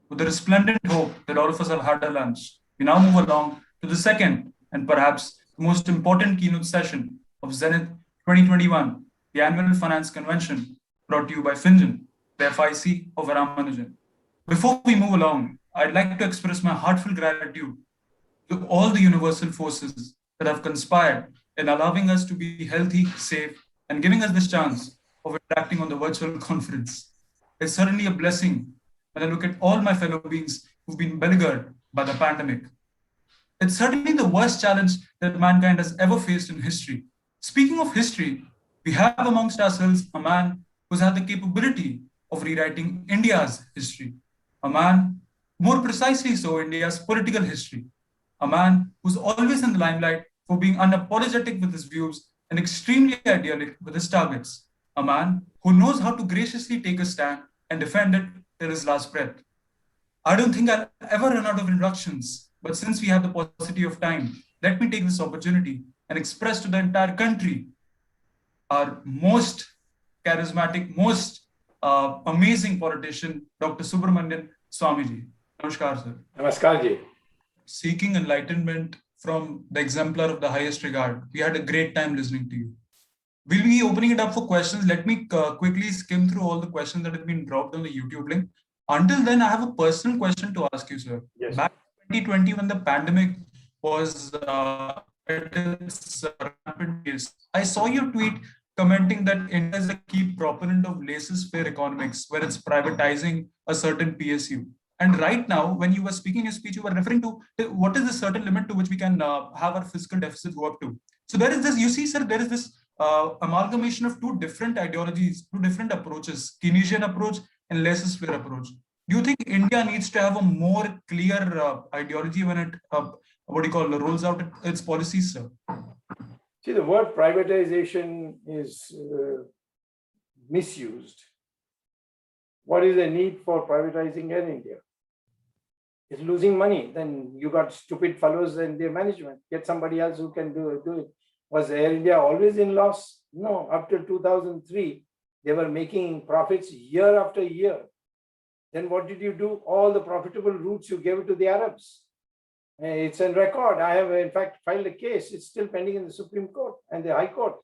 with the resplendent hope that all of us have had a lunch, we now move along to the second and perhaps the most important keynote session of Zenith 2021, the annual finance convention brought to you by FinGen, the FIC of Ramanujan. Before we move along, I'd like to express my heartfelt gratitude to all the universal forces that have conspired in allowing us to be healthy, safe, and giving us this chance of interacting on the virtual conference. It's certainly a blessing when I look at all my fellow beings who've been beleaguered by the pandemic. It's certainly the worst challenge that mankind has ever faced in history. Speaking of history, we have amongst ourselves a man who's had the capability of rewriting India's history, a man, more precisely so, India's political history, a man who's always in the limelight for being unapologetic with his views and extremely idyllic with his targets, a man who knows how to graciously take a stand and defend it till his last breath. I don't think I'll ever run out of introductions, but since we have the paucity of time, let me take this opportunity and express to the entire country our most charismatic, most amazing politician, Dr. Subramanian Swamiji. Namaskar, sir. Namaskar ji. Seeking enlightenment from the exemplar of the highest regard. We had a great time listening to you. We'll be opening it up for questions. Let me quickly skim through all the questions that have been dropped on the YouTube link. Until then, I have a personal question to ask you, sir. Yes. Back in 2020, when the pandemic was at its rapid pace, I saw your tweet commenting that India is a key proponent of laissez-faire economics, where it's privatizing a certain PSU. And right now, when you were speaking your speech, you were referring to what is the certain limit to which we can have our fiscal deficit go up to. So there is this, you see, sir, there is this amalgamation of two different ideologies, two different approaches, Keynesian approach and laissez-faire approach. Do you think India needs to have a more clear ideology when it, rolls out its policies, sir? See, the word privatization is misused. What is the need for privatizing Air India? It's losing money. Then you got stupid fellows in their management. Get somebody else who can do it. Was Air India always in loss? No, up till 2003, they were making profits year after year. Then what did you do? All the profitable routes, you gave it to the Arabs. It's on record. I have, in fact, filed a case. It's still pending in the Supreme Court and the High Court.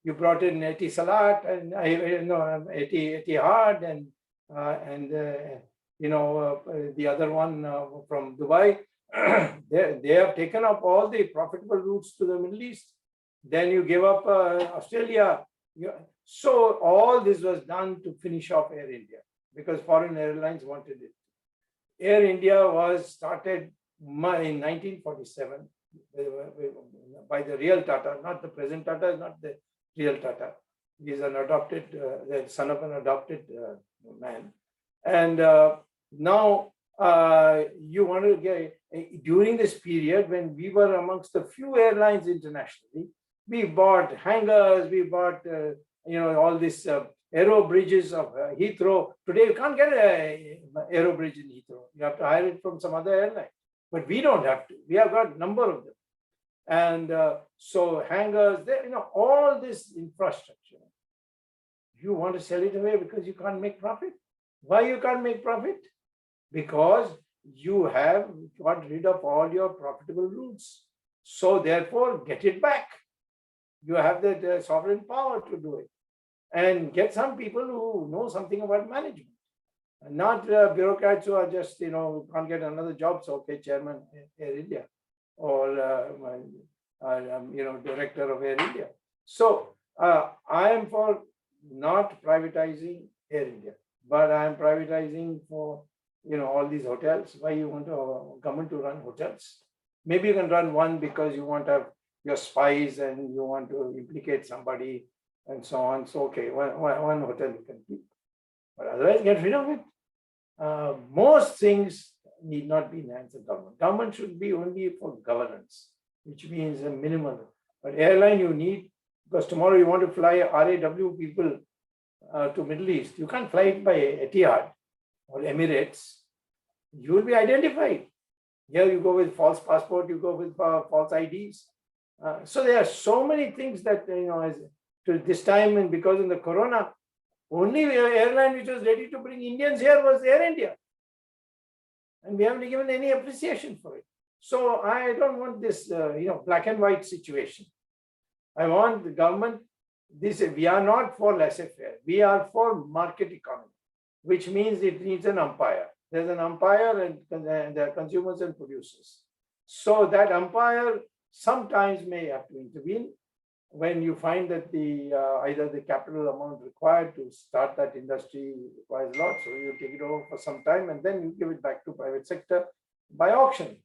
You brought in Etisalat and Etihad and the other one from Dubai. They have taken up all the profitable routes to the Middle East. Then you give up Australia. So all this was done to finish off Air India because foreign airlines wanted it. Air India was started in 1947 by the real Tata, not the present Tata, not the real Tata. He is an adopted, the son of an adopted man. And now you want to get, during this period when we were amongst the few airlines internationally, we bought hangars, we bought, all this aero bridges of Heathrow. Today, you can't get an aero bridge in Heathrow. You have to hire it from some other airline. But we don't have to. We have got a number of them. And so hangars, all this infrastructure, you want to sell it away because you can't make profit. Why you can't make profit? Because you have got rid of all your profitable routes. So therefore, get it back. You have the sovereign power to do it. And get some people who know something about management. And not bureaucrats who are just, can't get another job. So, okay, chairman Air India or, director of Air India. So I am for not privatizing Air India, but I am privatizing for, all these hotels. Why you want a government to run hotels? Maybe you can run one because you want to have your spies and you want to implicate somebody and so on. So, okay, one hotel you can keep, but otherwise get rid of it. Most things need not be in the hands of government. Government should be only for governance, which means a minimum. But airline you need, because tomorrow you want to fly RAW people to Middle East. You can't fly it by Etihad or Emirates. You will be identified. Here you go with false passport, you go with false IDs. So there are so many things that, to this time, and because of the corona, Only airline which was ready to bring Indians here was Air India. And we haven't given any appreciation for it. So I don't want this, black and white situation. I want the government, we are not for laissez-faire. We are for market economy, which means it needs an umpire. There's an umpire and there are consumers and producers. So that umpire sometimes may have to intervene when you find that either the capital amount required to start that industry requires a lot. So you take it over for some time and then you give it back to private sector by auction.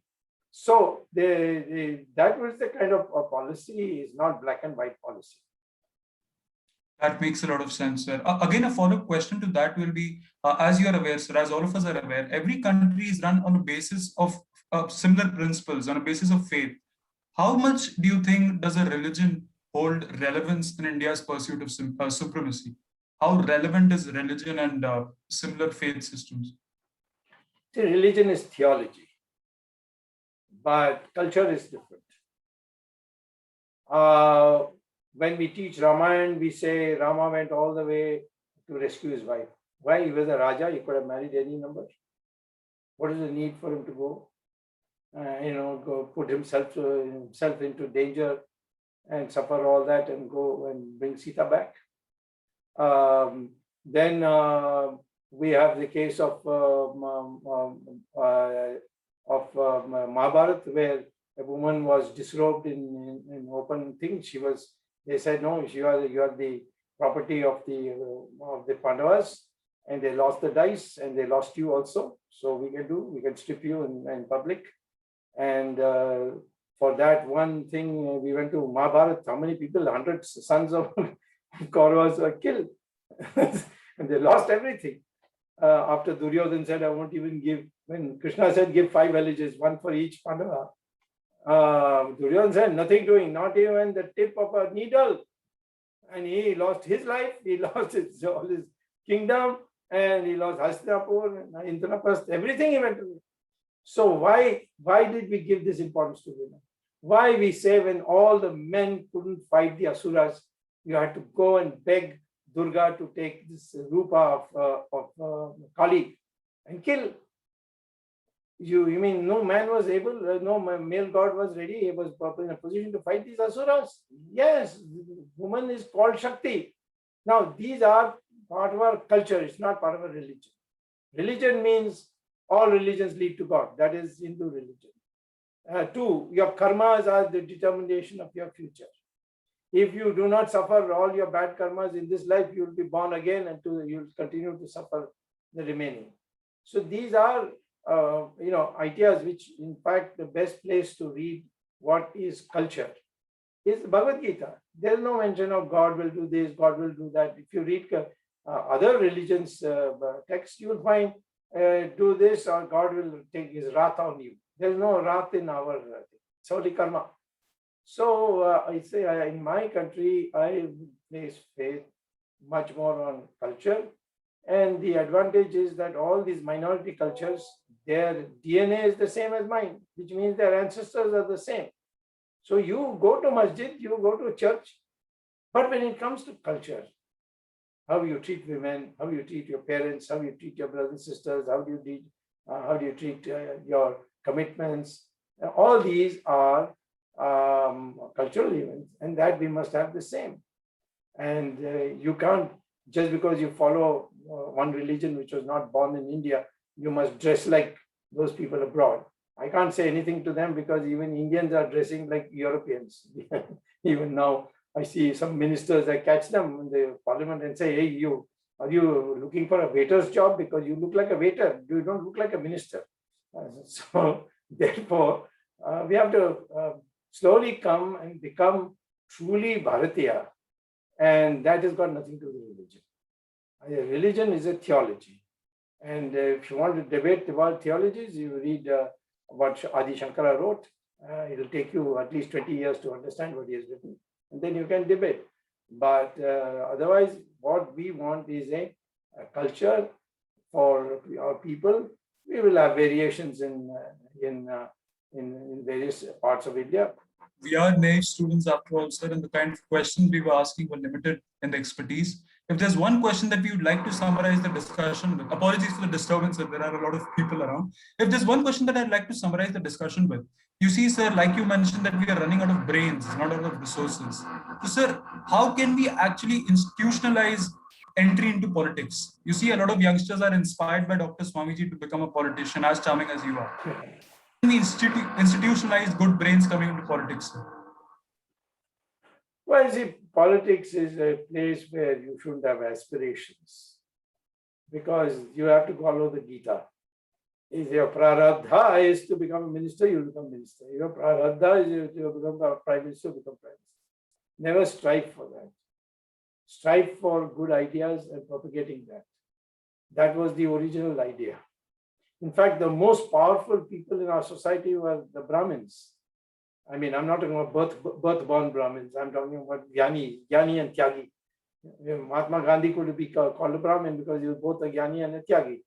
So that was the kind of policy, is not black and white policy. That makes a lot of sense, sir. Again, a follow-up question to that will be, as you are aware, sir, as all of us are aware, every country is run on a basis of similar principles, on a basis of faith. How much do you think does a religion hold relevance in India's pursuit of supremacy? How relevant is religion and similar faith systems? See, religion is theology, but culture is different. When we teach Ramayana, we say Rama went all the way to rescue his wife. Why? He was a Raja, he could have married any number. What is the need for him to go? Go put himself into danger and suffer all that and go and bring Sita back. Then we have the case of Mahabharata, where a woman was disrobed in open things. They said, no, you are the property of the Pandavas, and they lost the dice and they lost you also. So we can strip you in public. And for that one thing, we went to Mahabharata. How many people? 100 sons of Kauravas were killed. And they lost everything. After Duryodhana said, I won't even give, when Krishna said, give 5 villages, 1 for each Pandava. Duryodhana said, nothing doing, not even the tip of a needle. And he lost his life, he lost all his kingdom, and he lost Hastinapur, Indraprastha, everything he went to. So why did we give this importance to women? Why we say when all the men couldn't fight the Asuras, you had to go and beg Durga to take this Rupa of Kali and kill. You mean no man was able, no male god was ready, he was in a position to fight these Asuras? Yes, woman is called Shakti. Now these are part of our culture, it's not part of our religion. Religion means all religions lead to God, that is Hindu religion. 2, your karmas are the determination of your future. If you do not suffer all your bad karmas in this life, you will be born again and you will continue to suffer the remaining. So these are ideas which, in fact, the best place to read what is culture is Bhagavad Gita. There is no mention of God will do this, God will do that. If you read other religions' texts, you will find do this or God will take his wrath on you. There is no wrath in our it's only karma. So I say in my country, I place faith much more on culture. And the advantage is that all these minority cultures, their DNA is the same as mine, which means their ancestors are the same. So you go to masjid, you go to church, but when it comes to culture, how you treat women, how you treat your parents, how you treat your brothers and sisters, how do you treat your commitments, all these are cultural events, and that we must have the same. And you can't, just because you follow one religion which was not born in India, you must dress like those people abroad. I can't say anything to them because even Indians are dressing like Europeans. Even now, I see some ministers, I catch them in the parliament and say, hey, are you looking for a waiter's job? Because you look like a waiter, you don't look like a minister. So therefore, we have to slowly come and become truly Bharatiya. And that has got nothing to do with religion. Religion is a theology. And if you want to debate about theologies, you read what Adi Shankara wrote. It'll take you at least 20 years to understand what he has written. And then you can debate. But otherwise, what we want is a culture for our people. We will have variations in various parts of India. We are naive students after all, sir, and the kind of questions we were asking were limited in the expertise. if there's one question that we would like to summarize the discussion with, apologies for the disturbance, sir, there are a lot of people around. If there's one question that I'd like to summarize the discussion with, you see, sir, like you mentioned that we are running out of brains, not out of resources. So, sir, how can we actually institutionalize entry into politics? You see, a lot of youngsters are inspired by Dr. Swamiji to become a politician, as charming as you are. How can we institutionalize good brains coming into politics, sir? Well, see, politics is a place where you shouldn't have aspirations because you have to follow the Gita. If your prarabdha is to become a minister, you become minister. If your prarabdha is to become a prime minister, you become prime minister. Never strive for that. Strive for good ideas and propagating that. That was the original idea. In fact, the most powerful people in our society were the Brahmins. I mean, I'm not talking about birth-born Brahmins. I'm talking about Jnani and Tyagi. Mahatma Gandhi could be called a Brahmin because he was both a Jnani and a Tyagi.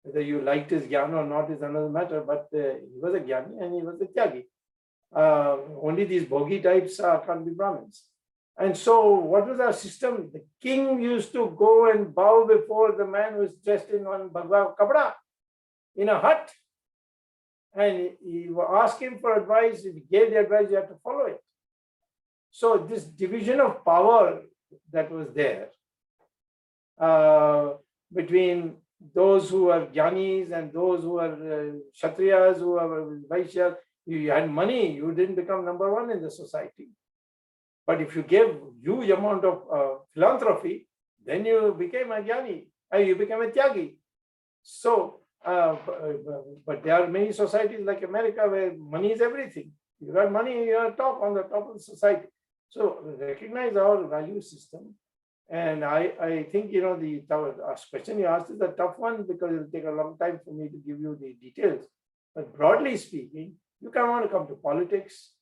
Whether you liked his Jnana or not is another matter, but he was a Jnani and he was a Tyagi. Only these Bhogi types can't be Brahmins. And so what was our system? The king used to go and bow before the man who was dressed in one Bhagwa Kapda in a hut. And he asked him for advice. If he gave the advice, you have to follow it. So this division of power that was there between those who are Jnanis and those who are Kshatriyas, who are Vaishyas, you had money, you didn't become number one in the society. But if you gave huge amount of philanthropy, then you became a Jnani, you became a Tyagi. So, but there are many societies like America where money is everything. You got money, you are on the top of the society. So recognize our value system. And I think, the question you asked is a tough one because it will take a long time for me to give you the details. But broadly speaking, you can want to come to politics,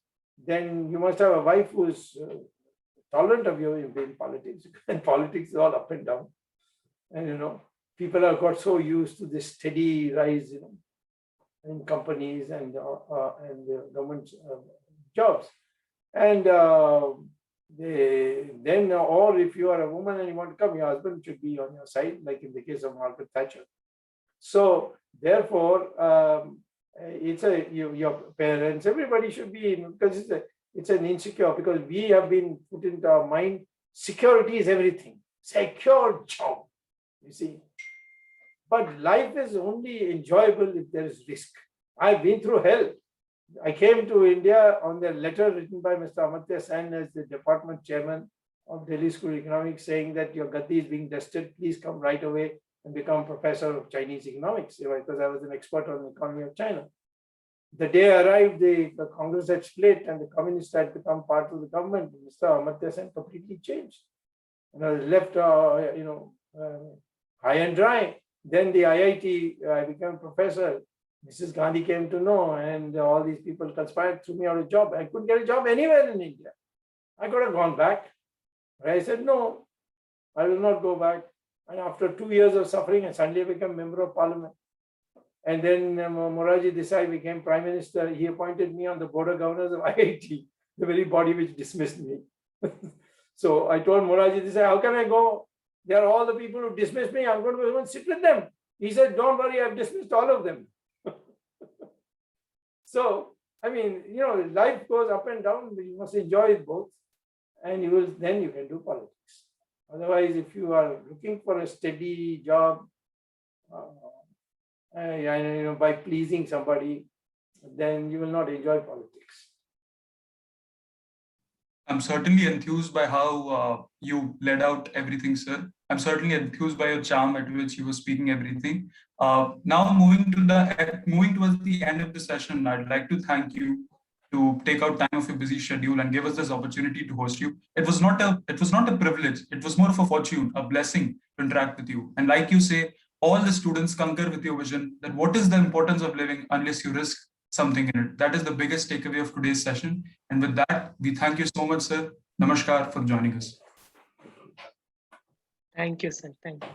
then you must have a wife who is tolerant of you in being politics. And politics is all up and down. And, people have got so used to this steady rise, in companies and government jobs. And or if you are a woman and you want to come, your husband should be on your side, like in the case of Margaret Thatcher. So therefore, your parents, everybody should be in, because it's an insecure, because we have been put into our mind, security is everything, secure job, you see. But life is only enjoyable if there is risk. I've been through hell. I came to India on the letter written by Mr. Amartya Sen as the department chairman of Delhi School of Economics, saying that your Gaddi is being dusted, please come right away and become professor of Chinese economics, because I was an expert on the economy of China. The day I arrived, the Congress had split and the communists had become part of the government. Mr. Amartya Sen completely changed. And I was left, high and dry. Then the IIT, I became a professor. Mrs. Gandhi came to know, and all these people conspired, threw me out of a job. I couldn't get a job anywhere in India. I could have gone back. But I said, no, I will not go back. And after 2 years of suffering, I suddenly became member of parliament. And then Morarji Desai became prime minister. He appointed me on the board of governors of IIT, the very body which dismissed me. So I told Morarji Desai, how can I go? They are all the people who dismissed me. I'm going to go and sit with them. He said, don't worry, I've dismissed all of them. So, I mean, life goes up and down, but you must enjoy it both. And then you can do politics. Otherwise, if you are looking for a steady job, by pleasing somebody, then you will not enjoy politics. I'm certainly enthused by how you laid out everything, sir. I'm certainly enthused by your charm at which you were speaking everything. Now moving towards the end of the session, I'd like to thank you to take out time of your busy schedule and give us this opportunity to host you. It was not a privilege. It was more of a fortune, a blessing to interact with you. And like you say, all the students concur with your vision that what is the importance of living unless you risk something in it. That is the biggest takeaway of today's session. And with that, we thank you so much, sir. Namaskar for joining us. Thank you, sir. Thank you.